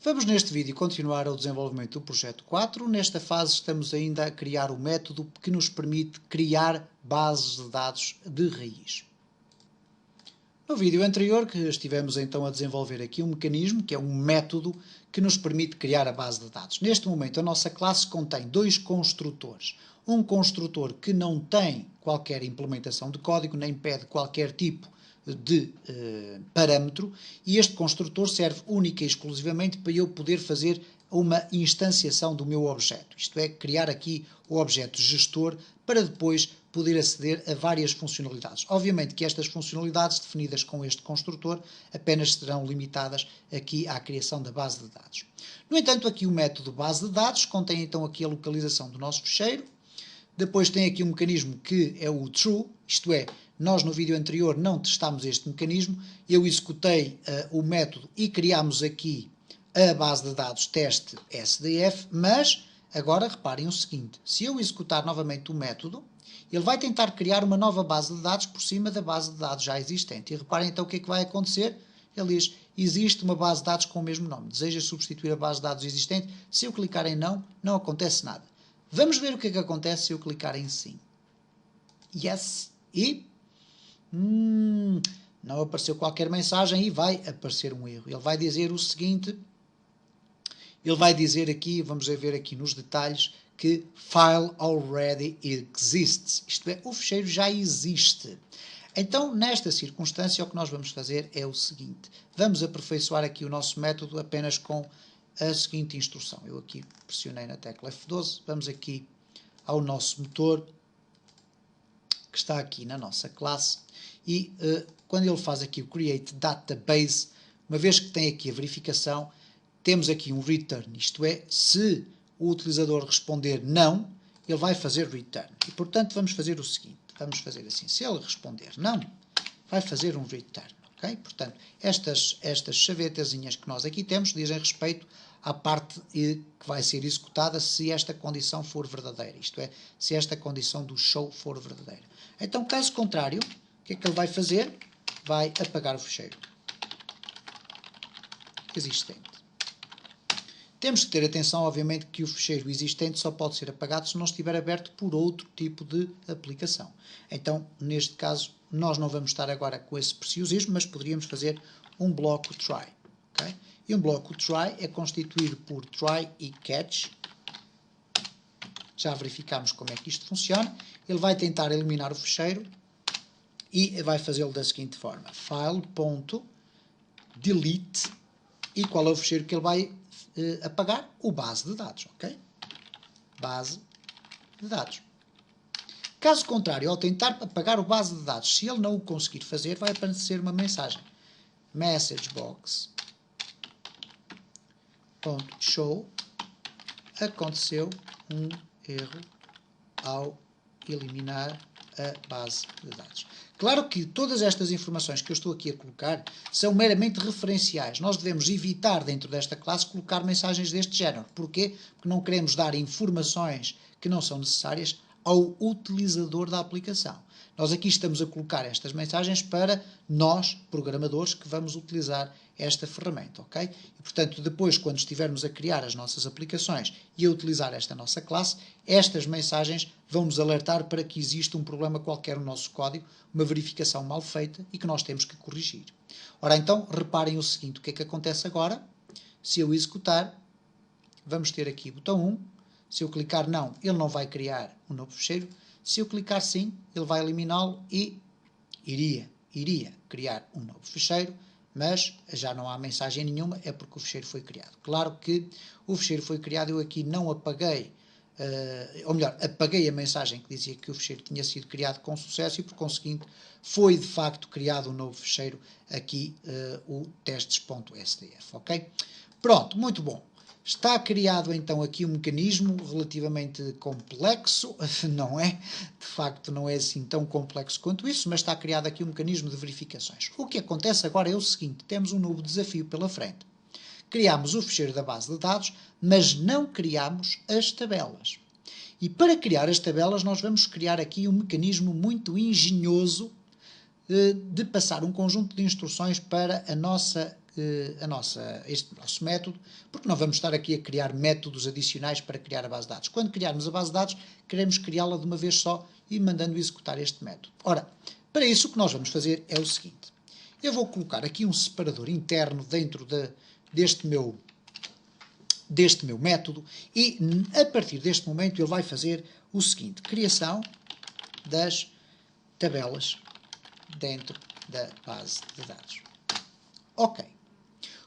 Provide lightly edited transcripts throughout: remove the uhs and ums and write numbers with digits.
Vamos neste vídeo continuar o desenvolvimento do projeto 4. Nesta fase estamos ainda a criar o método que nos permite criar bases de dados de raiz. No vídeo anterior que estivemos então a desenvolver aqui um mecanismo, que é um método que nos permite criar a base de dados. Neste momento a nossa classe contém dois construtores. Um construtor que não tem qualquer implementação de código, nem pede qualquer tipo de parâmetro, e este construtor serve única e exclusivamente para eu poder fazer uma instanciação do meu objeto, isto é, criar aqui o objeto gestor para depois poder aceder a várias funcionalidades. Obviamente que estas funcionalidades definidas com este construtor apenas serão limitadas aqui à criação da base de dados. No entanto, aqui o método base de dados contém então aqui a localização do nosso ficheiro. Depois tem aqui um mecanismo que é o true, isto é, nós no vídeo anterior não testámos este mecanismo, eu executei o método e criámos aqui a base de dados teste SDF, mas agora reparem o seguinte, se eu executar novamente o método, ele vai tentar criar uma nova base de dados por cima da base de dados já existente. E reparem então o que é que vai acontecer, ele diz, existe uma base de dados com o mesmo nome, deseja substituir a base de dados existente, se eu clicar em não, não acontece nada. Vamos ver o que é que acontece se eu clicar em sim. Yes. E não apareceu qualquer mensagem e vai aparecer um erro. Ele vai dizer o seguinte, ele vai dizer aqui, vamos ver aqui nos detalhes, que file already exists. Isto é, o ficheiro já existe. Então, nesta circunstância, o que nós vamos fazer é o seguinte. Vamos aperfeiçoar aqui o nosso método apenas com a seguinte instrução. Eu aqui pressionei na tecla F12, vamos aqui ao nosso motor, que está aqui na nossa classe, e quando ele faz aqui o create database, uma vez que tem aqui a verificação, temos aqui um return, isto é, se o utilizador responder não, ele vai fazer return. E portanto vamos fazer o seguinte, vamos fazer assim, se ele responder não, vai fazer um return. Okay? Portanto, estas chavetazinhas que nós aqui temos dizem respeito à parte que vai ser executada se esta condição for verdadeira, isto é, se esta condição do show for verdadeira. Então, caso contrário, o que é que ele vai fazer? Vai apagar o ficheiro existente. Temos que ter atenção, obviamente, que o ficheiro existente só pode ser apagado se não estiver aberto por outro tipo de aplicação. Então, neste caso, nós não vamos estar agora com esse preciosismo, mas poderíamos fazer um bloco try. Okay? E um bloco try é constituído por try e catch. Já verificamos como é que isto funciona. Ele vai tentar eliminar o ficheiro e vai fazê-lo da seguinte forma. File.delete. E qual é o ficheiro que ele vai apagar? O base de dados, ok? Base de dados. Caso contrário, ao tentar apagar o base de dados, se ele não o conseguir fazer, vai aparecer uma mensagem. Messagebox.show aconteceu um erro ao eliminar a base de dados. Claro que todas estas informações que eu estou aqui a colocar são meramente referenciais. Nós devemos evitar dentro desta classe colocar mensagens deste género. Porquê? Porque não queremos dar informações que não são necessárias ao utilizador da aplicação. Nós aqui estamos a colocar estas mensagens para nós, programadores, que vamos utilizar esta ferramenta, ok? E, portanto, depois, quando estivermos a criar as nossas aplicações e a utilizar esta nossa classe, estas mensagens vão nos alertar para que existe um problema qualquer no nosso código, uma verificação mal feita e que nós temos que corrigir. Ora, então, reparem o seguinte, o que é que acontece agora? Se eu executar, vamos ter aqui o botão 1, se eu clicar não, ele não vai criar um novo ficheiro, se eu clicar sim, ele vai eliminá-lo e iria criar um novo ficheiro, mas já não há mensagem nenhuma, é porque o ficheiro foi criado. Claro que o ficheiro foi criado, eu aqui não apaguei, ou melhor, apaguei a mensagem que dizia que o ficheiro tinha sido criado com sucesso e, por conseguinte, foi de facto criado um novo ficheiro aqui, o testes.sdf, ok? Pronto, muito bom. Está criado então aqui um mecanismo relativamente complexo, não é? De facto não é assim tão complexo quanto isso, mas está criado aqui um mecanismo de verificações. O que acontece agora é o seguinte, temos um novo desafio pela frente. Criamos o ficheiro da base de dados, mas não criamos as tabelas. E para criar as tabelas nós vamos criar aqui um mecanismo muito engenhoso de passar um conjunto de instruções para a nossa este nosso método, porque não vamos estar aqui a criar métodos adicionais para criar a base de dados. Quando criarmos a base de dados, queremos criá-la de uma vez só e mandando executar este método. Ora, para isso o que nós vamos fazer é o seguinte. Eu vou colocar aqui um separador interno dentro deste meu método e a partir deste momento ele vai fazer o seguinte, criação das tabelas dentro da base de dados. Ok.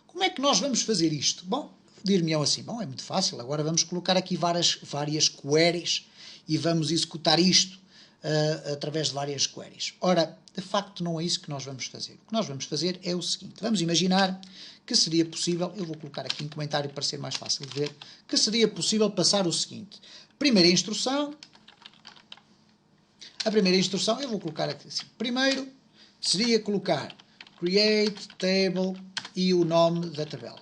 Como é que nós vamos fazer isto? Bom, dir-me-ão assim, bom, é muito fácil, agora vamos colocar aqui várias queries e vamos executar isto através de várias queries. Ora, de facto não é isso que nós vamos fazer. O que nós vamos fazer é o seguinte, vamos imaginar que seria possível, eu vou colocar aqui um comentário para ser mais fácil de ver, que seria possível passar o seguinte, a primeira instrução, eu vou colocar aqui assim, primeiro seria colocar create table e o nome da tabela.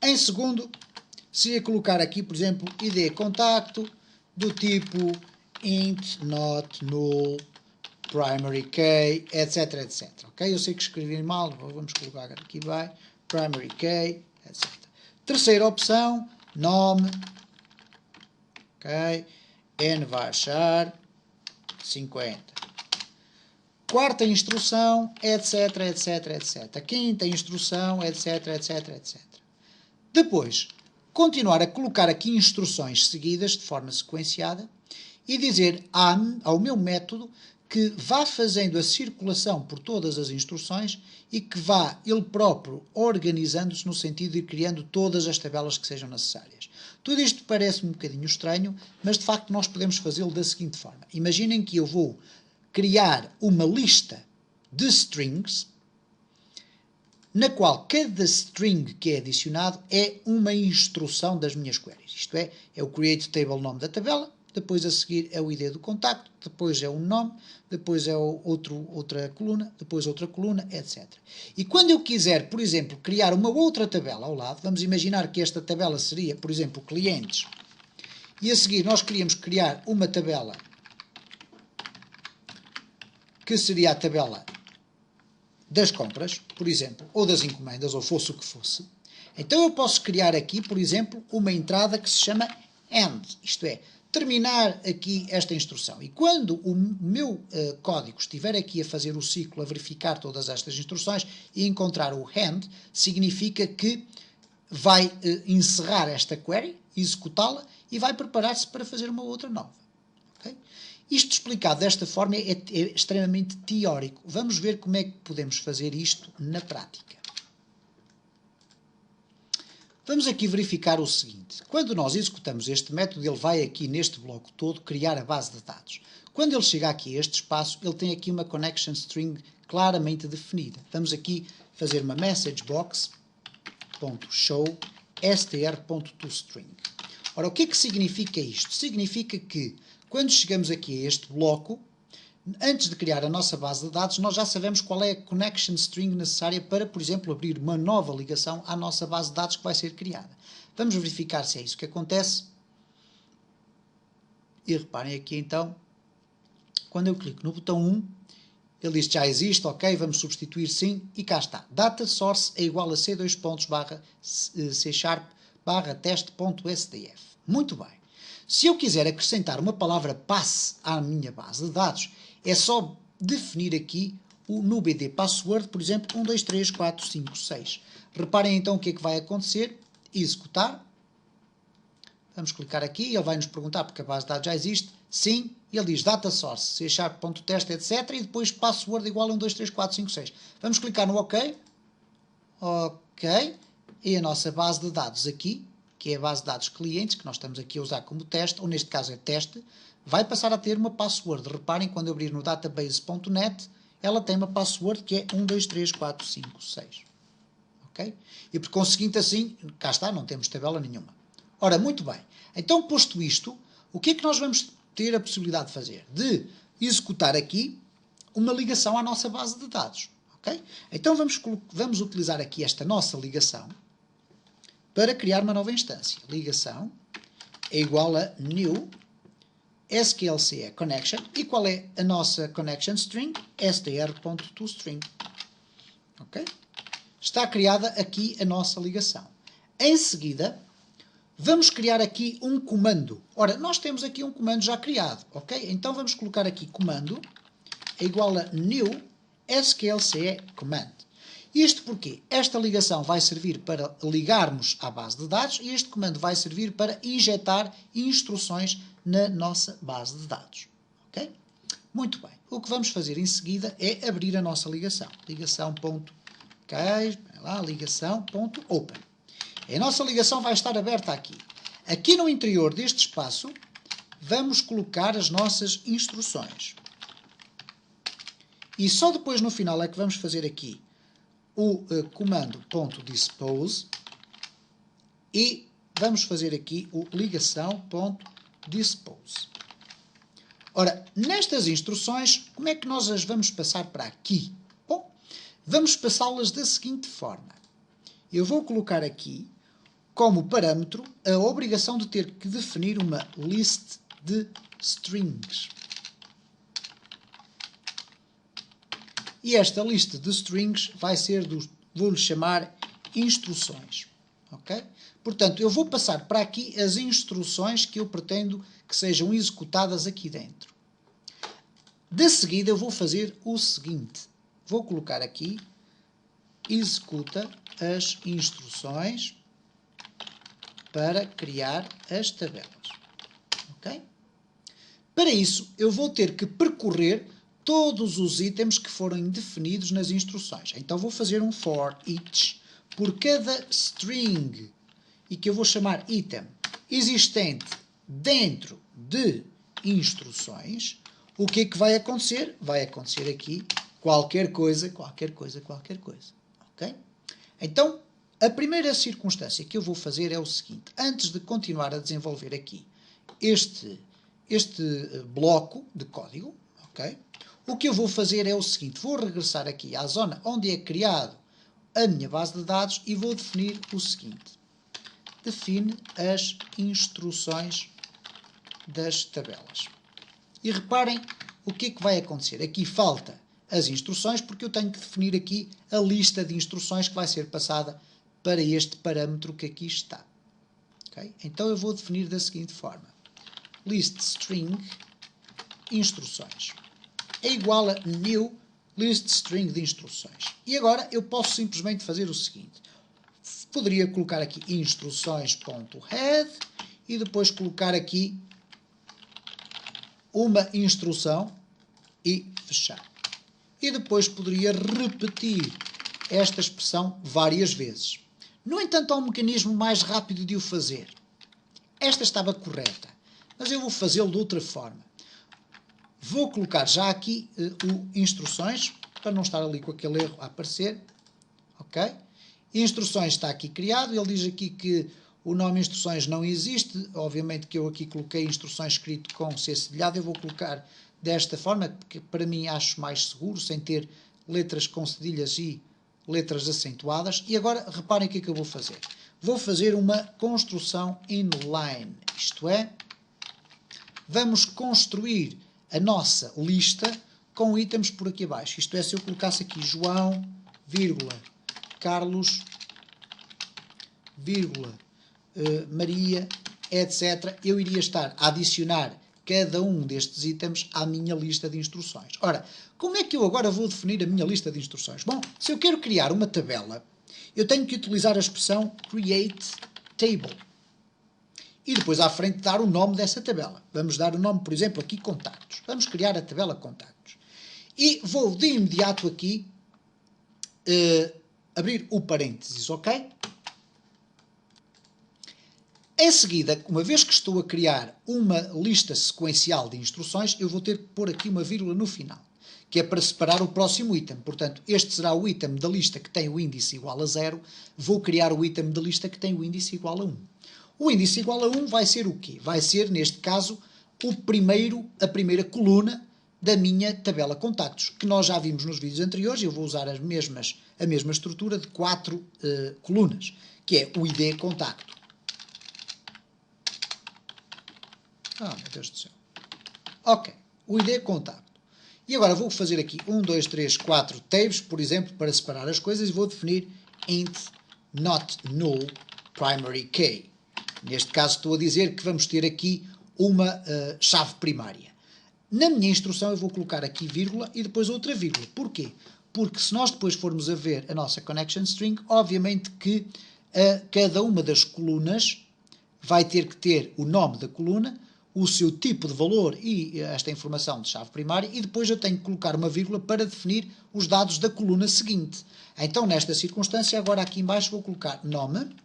Em segundo, seria colocar aqui, por exemplo, id contacto do tipo int, not, null, primary key, etc, etc. Ok? Eu sei que escrevi mal, vamos colocar aqui vai, primary key, etc. Terceira opção, nome, ok? Nvarchar 50. Quarta instrução, etc, etc, etc. Quinta instrução, etc, etc, etc. Depois, continuar a colocar aqui instruções seguidas de forma sequenciada e dizer ao meu método que vá fazendo a circulação por todas as instruções e que vá ele próprio organizando-se no sentido de ir criando todas as tabelas que sejam necessárias. Tudo isto parece um bocadinho estranho, mas de facto nós podemos fazê-lo da seguinte forma. Imaginem que eu vou criar uma lista de strings na qual cada string que é adicionado é uma instrução das minhas queries. Isto é o create table nome da tabela, depois a seguir é o id do contacto, depois é o nome, depois é outra coluna, depois outra coluna, etc. E quando eu quiser, por exemplo, criar uma outra tabela ao lado, vamos imaginar que esta tabela seria, por exemplo, clientes, e a seguir nós queríamos criar uma tabela que seria a tabela das compras, por exemplo, ou das encomendas, ou fosse o que fosse. Então eu posso criar aqui, por exemplo, uma entrada que se chama end, isto é, terminar aqui esta instrução. E quando o meu código estiver aqui a fazer o ciclo, a verificar todas estas instruções e encontrar o end, significa que vai encerrar esta query, executá-la e vai preparar-se para fazer uma outra nova. Okay? Isto explicado desta forma é extremamente teórico. Vamos ver como é que podemos fazer isto na prática. Vamos aqui verificar o seguinte. Quando nós executamos este método, ele vai aqui neste bloco todo criar a base de dados. Quando ele chega aqui a este espaço, ele tem aqui uma connection string claramente definida. Vamos aqui fazer uma message box.show str.toString. Ora, o que é que significa isto? Significa que quando chegamos aqui a este bloco, antes de criar a nossa base de dados, nós já sabemos qual é a connection string necessária para, por exemplo, abrir uma nova ligação à nossa base de dados que vai ser criada. Vamos verificar se é isso que acontece. E reparem aqui então, quando eu clico no botão 1, ele diz que já existe, ok, vamos substituir sim, e cá está. Data source é igual a c2.c# /test.sdf. Muito bem. Se eu quiser acrescentar uma palavra passe à minha base de dados, é só definir aqui no BD password, por exemplo, 123456. Reparem então o que é que vai acontecer. Executar. Vamos clicar aqui, ele vai nos perguntar porque a base de dados já existe. Sim, ele diz data source, c#.test, etc. E depois password igual a 123456. Vamos clicar no OK. OK. E a nossa base de dados aqui, que é a base de dados clientes, que nós estamos aqui a usar como teste, ou neste caso é teste, vai passar a ter uma password. Reparem, quando eu abrir no database.net, ela tem uma password que é 123456. Ok? E por conseguinte assim, cá está, não temos tabela nenhuma. Ora, muito bem. Então, posto isto, o que é que nós vamos ter a possibilidade de fazer? De executar aqui uma ligação à nossa base de dados. Ok? Então, vamos utilizar aqui esta nossa ligação para criar uma nova instância. Ligação é igual a new SQLCE connection. E qual é a nossa connection string? str.toString. Ok? está criada aqui a nossa ligação. Em seguida, vamos criar aqui um comando. Ora, nós temos aqui um comando já criado, ok? Então vamos colocar aqui comando é igual a new sqlce command. Isto porque esta ligação vai servir para ligarmos à base de dados e este comando vai servir para injetar instruções na nossa base de dados. Ok? Muito bem. O que vamos fazer em seguida é abrir a nossa ligação. Ligação.open. A nossa ligação vai estar aberta aqui. Aqui no interior deste espaço, vamos colocar as nossas instruções. E só depois no final é que vamos fazer aqui o comando .dispose e vamos fazer aqui o ligação.dispose. Ora, nestas instruções, como é que nós as vamos passar para aqui? Bom, vamos passá-las da seguinte forma. Eu vou colocar aqui como parâmetro a obrigação de ter que definir uma list de strings. E esta lista de strings vai ser vou-lhe chamar instruções. Ok? Portanto, eu vou passar para aqui as instruções que eu pretendo que sejam executadas aqui dentro. De seguida, eu vou fazer o seguinte. Vou colocar aqui, executa as instruções para criar as tabelas. Ok? Para isso, eu vou ter que percorrer todos os itens que foram definidos nas instruções. Então vou fazer um for each por cada string e que eu vou chamar item existente dentro de instruções. O que é que vai acontecer? Vai acontecer aqui qualquer coisa. Ok? Então, a primeira circunstância que eu vou fazer é o seguinte. Antes de continuar a desenvolver aqui este bloco de código, ok? O que eu vou fazer é o seguinte, vou regressar aqui à zona onde é criado a minha base de dados e vou definir o seguinte. Define as instruções das tabelas. E reparem o que é que vai acontecer. Aqui falta as instruções porque eu tenho que definir aqui a lista de instruções que vai ser passada para este parâmetro que aqui está. Okay? Então eu vou definir da seguinte forma. List string instruções é igual a new list string de instruções. E agora eu posso simplesmente fazer o seguinte. Poderia colocar aqui instruções.head e depois colocar aqui uma instrução e fechar. E depois poderia repetir esta expressão várias vezes. No entanto, há um mecanismo mais rápido de o fazer. Esta estava correta, mas eu vou fazê-lo de outra forma. Vou colocar já aqui o instruções, para não estar ali com aquele erro a aparecer. Ok? Instruções está aqui criado. Ele diz aqui que o nome instruções não existe. Obviamente que eu aqui coloquei instruções escrito com C cedilhado. Eu vou colocar desta forma, porque para mim acho mais seguro, sem ter letras com cedilhas e letras acentuadas. E agora reparem o que é que eu vou fazer. Vou fazer uma construção inline. Isto é, vamos construir a nossa lista com itens por aqui abaixo. Isto é, se eu colocasse aqui João, vírgula, Carlos, vírgula, Maria, etc., eu iria estar a adicionar cada um destes itens à minha lista de instruções. Ora, como é que eu agora vou definir a minha lista de instruções? Bom, se eu quero criar uma tabela, eu tenho que utilizar a expressão create table. E depois à frente dar o nome dessa tabela. Vamos dar o nome, por exemplo, aqui contactos. Vamos criar a tabela contactos. E vou de imediato aqui abrir o parênteses, ok? Em seguida, uma vez que estou a criar uma lista sequencial de instruções, eu vou ter que pôr aqui uma vírgula no final, que é para separar o próximo item. Portanto, este será o item da lista que tem o índice igual a 0. Vou criar o item da lista que tem o índice igual a 1. O índice igual a 1 vai ser o quê? Vai ser, neste caso, a primeira coluna da minha tabela contactos, que nós já vimos nos vídeos anteriores. Eu vou usar a mesma estrutura de 4 colunas, que é o ID contacto. Meu Deus do céu. Ok, o ID contacto. E agora vou fazer aqui 1, 2, 3, 4 tabs, por exemplo, para separar as coisas, e vou definir int not null primary key. Neste caso estou a dizer que vamos ter aqui uma chave primária. Na minha instrução eu vou colocar aqui vírgula e depois outra vírgula. Porquê? Porque se nós depois formos a ver a nossa connection string, obviamente que cada uma das colunas vai ter que ter o nome da coluna, o seu tipo de valor e esta informação de chave primária, e depois eu tenho que colocar uma vírgula para definir os dados da coluna seguinte. Então, nesta circunstância, agora aqui em baixo vou colocar nome,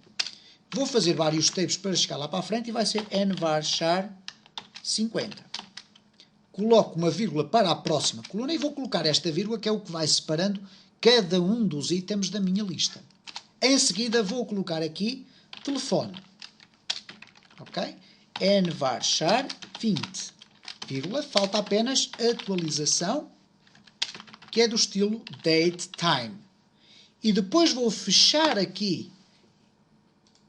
vou fazer vários steps para chegar lá para a frente e vai ser nvarchar 50. Coloco uma vírgula para a próxima coluna e vou colocar esta vírgula, que é o que vai separando cada um dos itens da minha lista. Em seguida vou colocar aqui telefone. Ok? nvarchar 20, vírgula, falta apenas atualização, que é do estilo datetime. E depois vou fechar aqui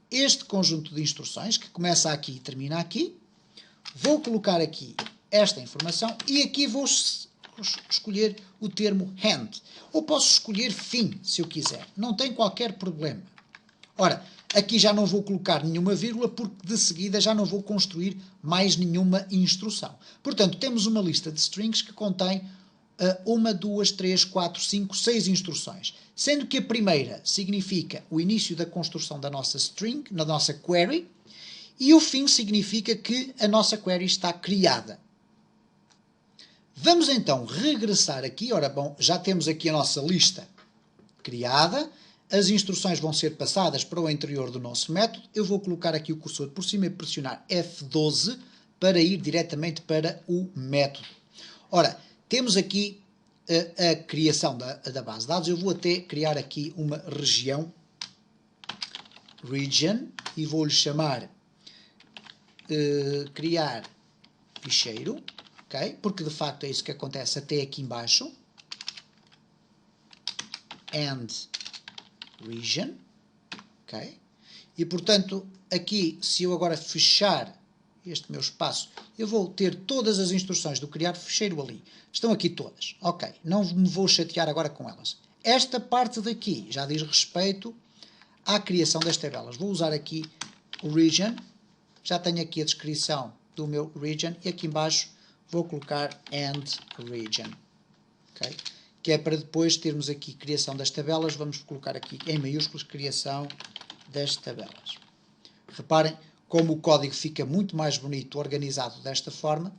este conjunto de instruções, que começa aqui e termina aqui. Vou colocar aqui esta informação e aqui vou escolher o termo end. Ou posso escolher fim, se eu quiser. Não tem qualquer problema. Ora, aqui já não vou colocar nenhuma vírgula, porque de seguida já não vou construir mais nenhuma instrução. Portanto, temos uma lista de strings que contém 1, 2, 3, 4, 5, 6 instruções. Sendo que a primeira significa o início da construção da nossa string, na nossa query, e o fim significa que a nossa query está criada. Vamos então regressar aqui. Ora, bom, já temos aqui a nossa lista criada. As instruções vão ser passadas para o interior do nosso método. Eu vou colocar aqui o cursor por cima e pressionar F12 para ir diretamente para o método. Ora, temos aqui a criação da base de dados. Eu vou até criar aqui uma região, region, e vou-lhe chamar criar ficheiro, ok? Porque de facto é isso que acontece até aqui embaixo. And region, ok? E portanto, aqui, se eu agora fechar este meu espaço, eu vou ter todas as instruções do criar ficheiro ali. Estão aqui todas, ok? Não me vou chatear agora com elas. Esta parte daqui já diz respeito à criação das tabelas. Vou usar aqui o region, já tenho aqui a descrição do meu region e aqui embaixo vou colocar and region, ok? Que é para depois termos aqui criação das tabelas. Vamos colocar aqui em maiúsculos criação das tabelas. Reparem como o código fica muito mais bonito organizado desta forma,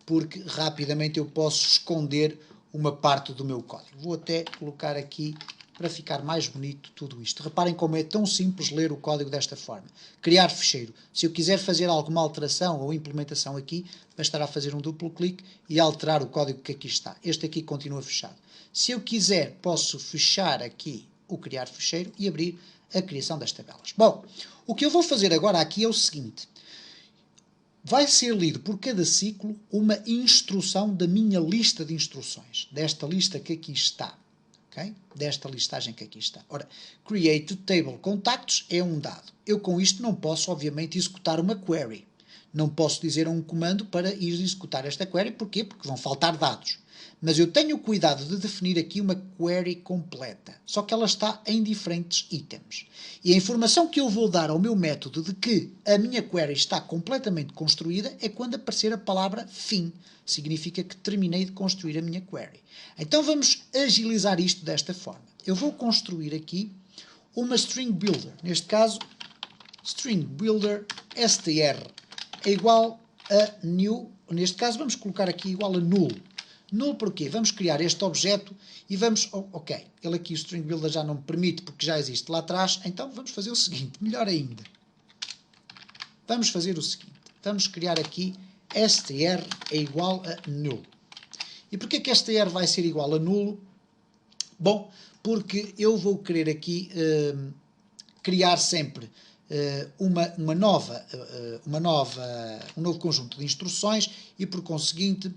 porque rapidamente eu posso esconder uma parte do meu código. Vou até colocar aqui para ficar mais bonito tudo isto. Reparem como é tão simples ler o código desta forma. Criar ficheiro. Se eu quiser fazer alguma alteração ou implementação aqui, bastará fazer um duplo clique e alterar o código que aqui está. Este aqui continua fechado. Se eu quiser, posso fechar aqui o criar ficheiro e abrir a criação das tabelas. Bom, o que eu vou fazer agora aqui é o seguinte. Vai ser lido por cada ciclo uma instrução da minha lista de instruções, desta lista que aqui está. Okay? Desta listagem que aqui está. Ora, create table contacts é um dado. Eu com isto não posso, obviamente, executar uma query. Não posso dizer a um comando para ir executar esta query. Porquê? Porque vão faltar dados. Mas eu tenho o cuidado de definir aqui uma query completa. Só que ela está em diferentes itens. E a informação que eu vou dar ao meu método de que a minha query está completamente construída é quando aparecer a palavra fim. Significa que terminei de construir a minha query. Então vamos agilizar isto desta forma. Eu vou construir aqui uma string builder. Neste caso, string builder str é igual a new. Neste caso vamos colocar aqui igual a null. Null porquê? Vamos criar este objeto e vamos... Ok, ele aqui o string builder já não me permite porque já existe lá atrás. Então vamos fazer o seguinte, melhor ainda. Vamos fazer o seguinte. Vamos criar aqui str é igual a null. E porquê que str vai ser igual a nulo? Bom, porque eu vou querer aqui criar sempre um novo conjunto de instruções e por conseguinte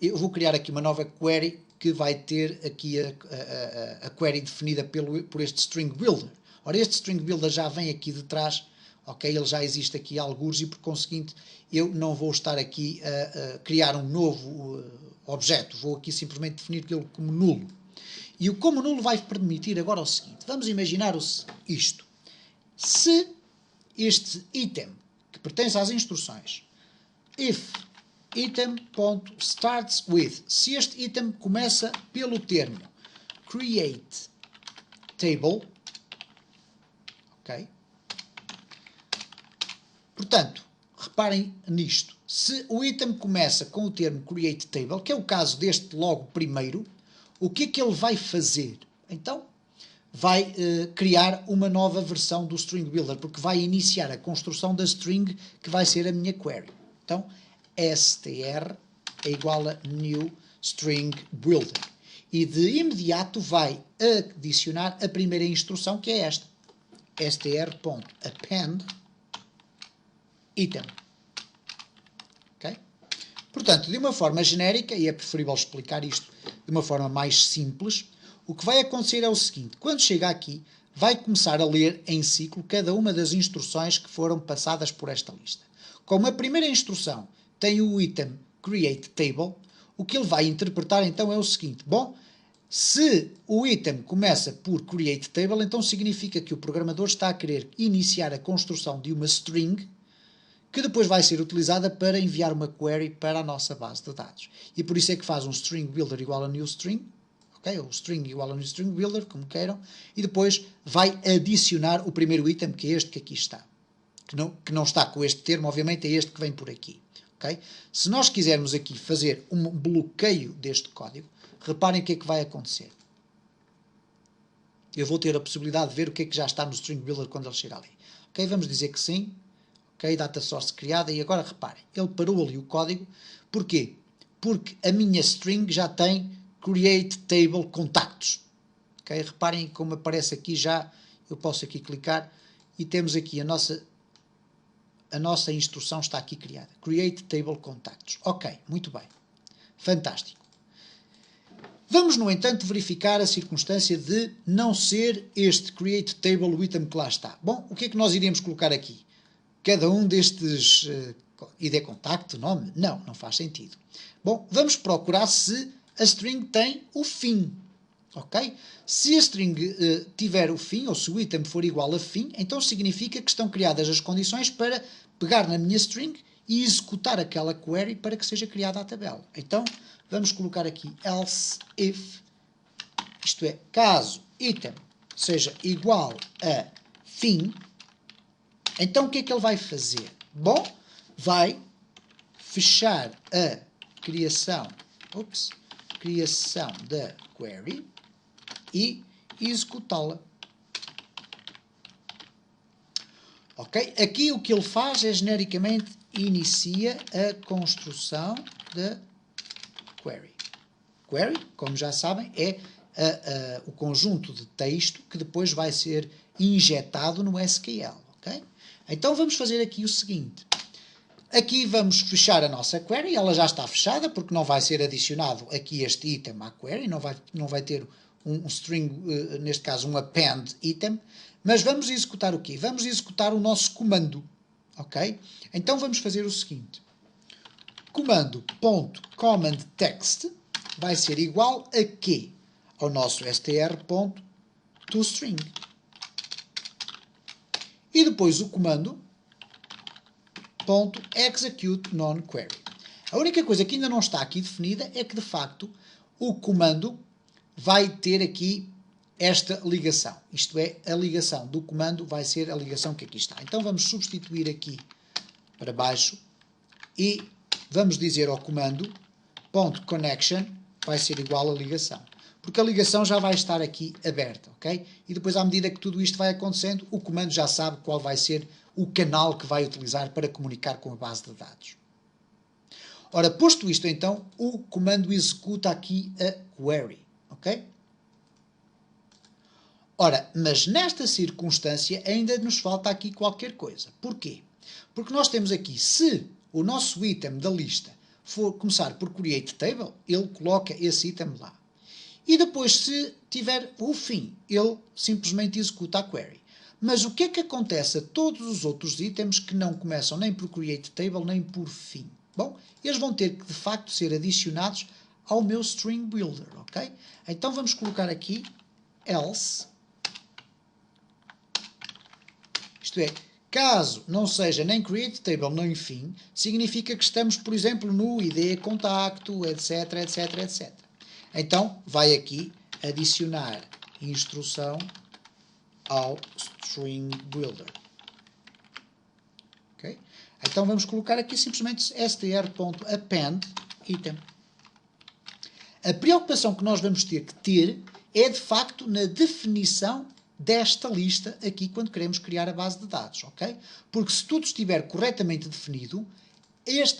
eu vou criar aqui uma nova query que vai ter aqui a query definida por este string builder. Ora, este string builder já vem aqui de trás, ok? Ele já existe aqui algures e por conseguinte eu não vou estar aqui a criar um novo objeto. Vou aqui simplesmente definir ele como nulo. E o como nulo vai permitir agora o seguinte. Vamos imaginar isto. Se este item, que pertence às instruções, if item.starts with, se este item começa pelo termo create table, ok? Portanto, reparem nisto. Se o item começa com o termo create table, que é o caso deste logo primeiro, o que é que ele vai fazer? Então, vai criar uma nova versão do string builder, porque vai iniciar a construção da string que vai ser a minha query. Então, str é igual a new string builder. E de imediato vai adicionar a primeira instrução, que é esta. str.append item. Okay? Portanto, de uma forma genérica, e é preferível explicar isto de uma forma mais simples, o que vai acontecer é o seguinte. Quando chega aqui, vai começar a ler em ciclo cada uma das instruções que foram passadas por esta lista. Como a primeira instrução tem o item create table, o que ele vai interpretar então é o seguinte. Bom, se o item começa por create table, então significa que o programador está a querer iniciar a construção de uma string que depois vai ser utilizada para enviar uma query para a nossa base de dados. E por isso é que faz um string builder igual a new string, okay? Ou string igual a new string builder, como queiram, e depois vai adicionar o primeiro item, que é este que aqui está. Que não está com este termo, obviamente, é este que vem por aqui. Okay? Se nós quisermos aqui fazer um bloqueio deste código, reparem o que é que vai acontecer. Eu vou ter a possibilidade de ver o que é que já está no string builder quando ele chegar ali. Okay? Vamos dizer que sim. Okay? Data source criada. E agora reparem, ele parou ali o código. Porquê? Porque a minha string já tem create table contactos. Okay? Reparem como aparece aqui já. Eu posso aqui clicar e temos aqui a nossa instrução está aqui criada. Create table contactos. Ok, muito bem. Fantástico. Vamos, no entanto, verificar a circunstância de não ser este create table o item que lá está. Bom, o que é que nós iríamos colocar aqui? Cada um destes ID contacto, nome? Não, não faz sentido. Bom, vamos procurar se a string tem o fim. Ok? Se a string tiver o fim, ou se o item for igual a fim, então significa que estão criadas as condições para pegar na minha string e executar aquela query para que seja criada a tabela. Então, vamos colocar aqui else if, isto é, caso item seja igual a fim, então o que é que ele vai fazer? Bom, vai fechar a criação da query e executá-la. Ok? Aqui o que ele faz é genericamente inicia a construção da query. Query, como já sabem, é o conjunto de texto que depois vai ser injetado no SQL. Ok? Então vamos fazer aqui o seguinte. Aqui vamos fechar a nossa query, ela já está fechada porque não vai ser adicionado aqui este item à query, não vai ter um string, neste caso um append item, mas vamos executar o quê? Vamos executar o nosso comando, ok? Então vamos fazer o seguinte, comando.comandText vai ser igual a quê? Ao nosso str.toString. E depois o comando .execute non-query. A única coisa que ainda não está aqui definida é que, de facto, o comando vai ter aqui esta ligação. Isto é, a ligação do comando vai ser a ligação que aqui está. Então vamos substituir aqui para baixo e vamos dizer ao comando .connection vai ser igual a ligação. Porque a ligação já vai estar aqui aberta, ok? E depois, à medida que tudo isto vai acontecendo, o comando já sabe qual vai ser o canal que vai utilizar para comunicar com a base de dados. Ora, posto isto, então, o comando executa aqui a query, ok? Ora, mas nesta circunstância ainda nos falta aqui qualquer coisa. Porquê? Porque nós temos aqui, se o nosso item da lista for começar por create table, ele coloca esse item lá. E depois, se tiver o fim, ele simplesmente executa a query. Mas o que é que acontece a todos os outros itens que não começam nem por create table nem por fim? Bom, eles vão ter que, de facto, ser adicionados ao meu string builder, ok? Então vamos colocar aqui else, isto é, caso não seja nem create table nem fim, significa que estamos, por exemplo, no id contacto, etc, etc, etc. Então vai aqui adicionar instrução ao string builder. Okay? Então vamos colocar aqui simplesmente str.append item. A preocupação que nós vamos ter que ter é de facto na definição desta lista aqui quando queremos criar a base de dados, ok? Porque se tudo estiver corretamente definido,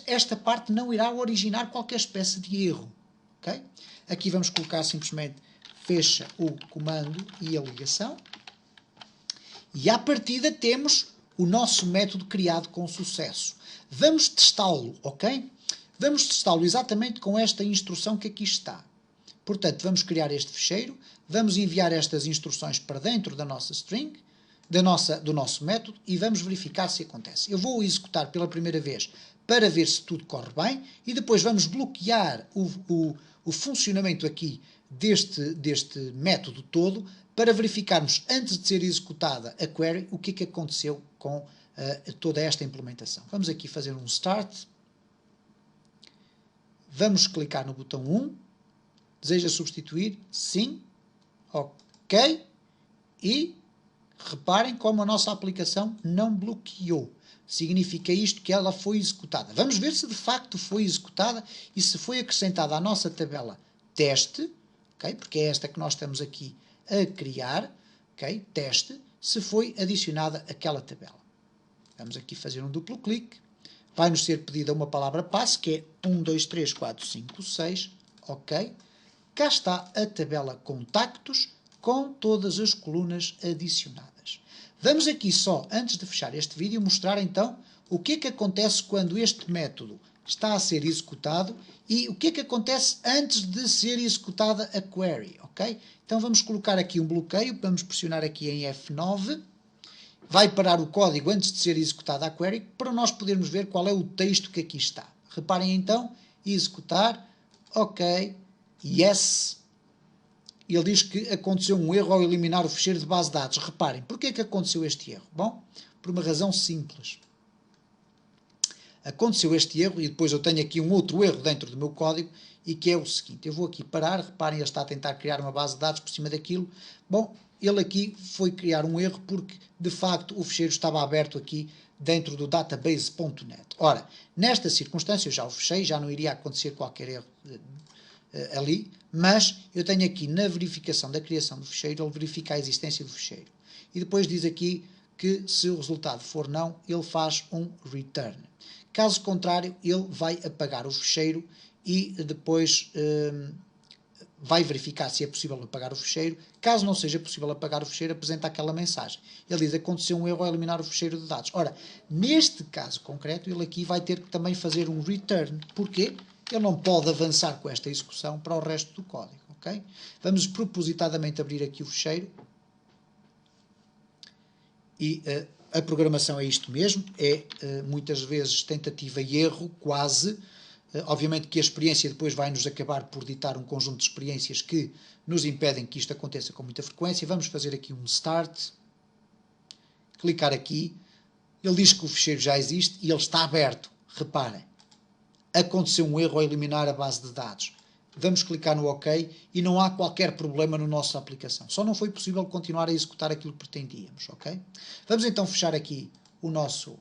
esta parte não irá originar qualquer espécie de erro, ok? Aqui vamos colocar simplesmente fecha o comando e a ligação. E à partida temos o nosso método criado com sucesso. Vamos testá-lo, ok? Vamos testá-lo exatamente com esta instrução que aqui está. Portanto, vamos criar este ficheiro, vamos enviar estas instruções para dentro da nossa string, do nosso método, e vamos verificar se acontece. Eu vou executar pela primeira vez para ver se tudo corre bem, e depois vamos bloquear o funcionamento aqui deste método todo, para verificarmos, antes de ser executada a query, o que é que aconteceu com toda esta implementação. Vamos aqui fazer um start. Vamos clicar no botão 1. Deseja substituir? Sim. Ok. E reparem como a nossa aplicação não bloqueou. Significa isto que ela foi executada. Vamos ver se de facto foi executada e se foi acrescentada à nossa tabela teste, okay? Porque é esta que nós estamos aqui a criar, okay? Teste, se foi adicionada aquela tabela. Vamos aqui fazer um duplo clique. Vai-nos ser pedida uma palavra passe, que é 1, 2, 3, 4, 5, 6. Ok. Cá está a tabela contactos com todas as colunas adicionadas. Vamos aqui só, antes de fechar este vídeo, mostrar então o que é que acontece quando este método está a ser executado e o que é que acontece antes de ser executada a query. Ok? Então vamos colocar aqui um bloqueio, vamos pressionar aqui em F9. Vai parar o código antes de ser executada a query, para nós podermos ver qual é o texto que aqui está. Reparem então, executar, ok, yes. Ele diz que aconteceu um erro ao eliminar o ficheiro de base de dados. Reparem, porquê é que aconteceu este erro? Bom, por uma razão simples. Aconteceu este erro, e depois eu tenho aqui um outro erro dentro do meu código, e que é o seguinte, eu vou aqui parar, reparem, ele está a tentar criar uma base de dados por cima daquilo. Bom, ele aqui foi criar um erro porque, de facto, o ficheiro estava aberto aqui dentro do database.net. Ora, nesta circunstância eu já o fechei, já não iria acontecer qualquer erro ali, mas eu tenho aqui na verificação da criação do ficheiro, ele verifica a existência do ficheiro. E depois diz aqui que se o resultado for não, ele faz um return. Caso contrário, ele vai apagar o ficheiro e depois vai verificar se é possível apagar o ficheiro. Caso não seja possível apagar o ficheiro, apresenta aquela mensagem. Ele diz que aconteceu um erro ao eliminar o ficheiro de dados. Ora, neste caso concreto, ele aqui vai ter que também fazer um return. Porquê? Ele não pode avançar com esta execução para o resto do código. Okay? Vamos propositadamente abrir aqui o ficheiro. E a programação é isto mesmo. É muitas vezes tentativa e erro, quase. Obviamente que a experiência depois vai nos acabar por ditar um conjunto de experiências que nos impedem que isto aconteça com muita frequência. Vamos fazer aqui um start, clicar aqui, ele diz que o ficheiro já existe e ele está aberto. Reparem, aconteceu um erro ao eliminar a base de dados. Vamos clicar no OK e não há qualquer problema na nossa aplicação. Só não foi possível continuar a executar aquilo que pretendíamos. Ok? Vamos então fechar aqui o nosso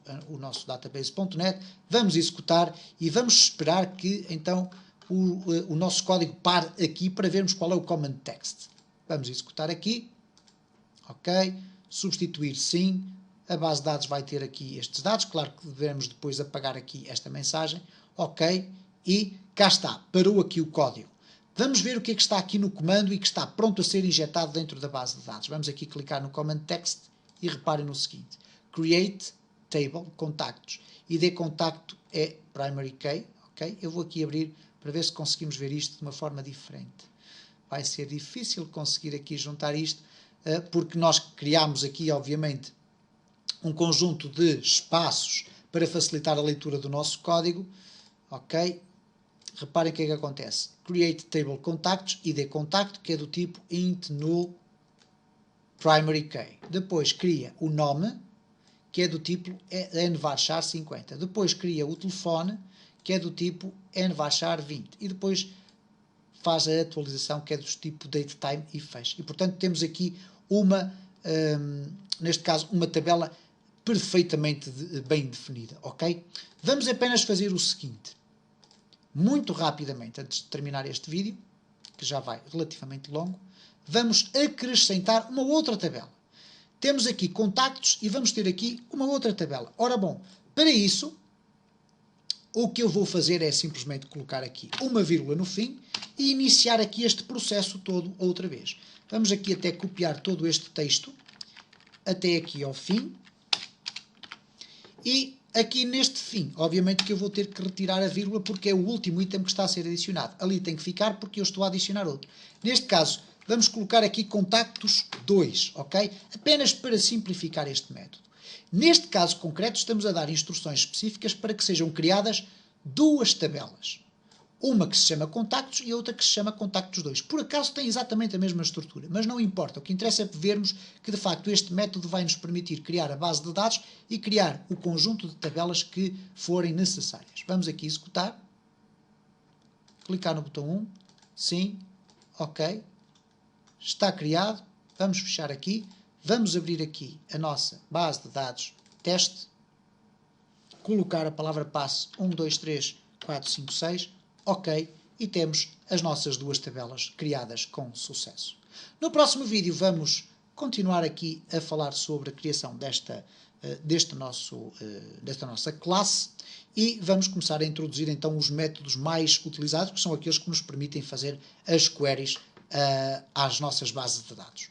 database.net, vamos executar e vamos esperar que então o nosso código pare aqui para vermos qual é o command text. Vamos executar aqui, ok, substituir sim, a base de dados vai ter aqui estes dados, claro que devemos depois apagar aqui esta mensagem, ok, e cá está, parou aqui o código. Vamos ver o que é que está aqui no comando e que está pronto a ser injetado dentro da base de dados. Vamos aqui clicar no command text e reparem no seguinte. Create table, contactos. ID contacto é primary key, ok? Eu vou aqui abrir para ver se conseguimos ver isto de uma forma diferente. Vai ser difícil conseguir aqui juntar isto, porque nós criámos aqui, obviamente, um conjunto de espaços para facilitar a leitura do nosso código, ok? reparem o que é que acontece. Create table contactos, id contacto, que é do tipo int null primary key. Depois cria o nome, que é do tipo nvarchar 50. Depois cria o telefone, que é do tipo nvarchar 20. E depois faz a atualização, que é do tipo datetime e fecha. E portanto temos aqui uma, neste caso, uma tabela perfeitamente bem definida, ok? Vamos apenas fazer o seguinte, muito rapidamente, antes de terminar este vídeo, que já vai relativamente longo, vamos acrescentar uma outra tabela. Temos aqui contactos e vamos ter aqui uma outra tabela. Ora bom, para isso, o que eu vou fazer é simplesmente colocar aqui uma vírgula no fim e iniciar aqui este processo todo outra vez. Vamos aqui até copiar todo este texto, até aqui ao fim. E aqui neste fim, obviamente que eu vou ter que retirar a vírgula porque é o último item que está a ser adicionado. Ali tem que ficar porque eu estou a adicionar outro. Neste caso, vamos colocar aqui contactos 2, ok? Apenas para simplificar este método. Neste caso concreto, estamos a dar instruções específicas para que sejam criadas duas tabelas. Uma que se chama contactos e outra que se chama contactos 2. Por acaso tem exatamente a mesma estrutura, mas não importa. O que interessa é vermos que, de facto, este método vai nos permitir criar a base de dados e criar o conjunto de tabelas que forem necessárias. Vamos aqui executar. Clicar no botão 1. Sim. Ok. Está criado. Vamos fechar aqui. Vamos abrir aqui a nossa base de dados teste. Colocar a palavra passe 1, 2, 3, 4, 5, 6. Ok, e temos as nossas duas tabelas criadas com sucesso. No próximo vídeo vamos continuar aqui a falar sobre a criação desta nossa classe e vamos começar a introduzir então os métodos mais utilizados, que são aqueles que nos permitem fazer as queries às nossas bases de dados.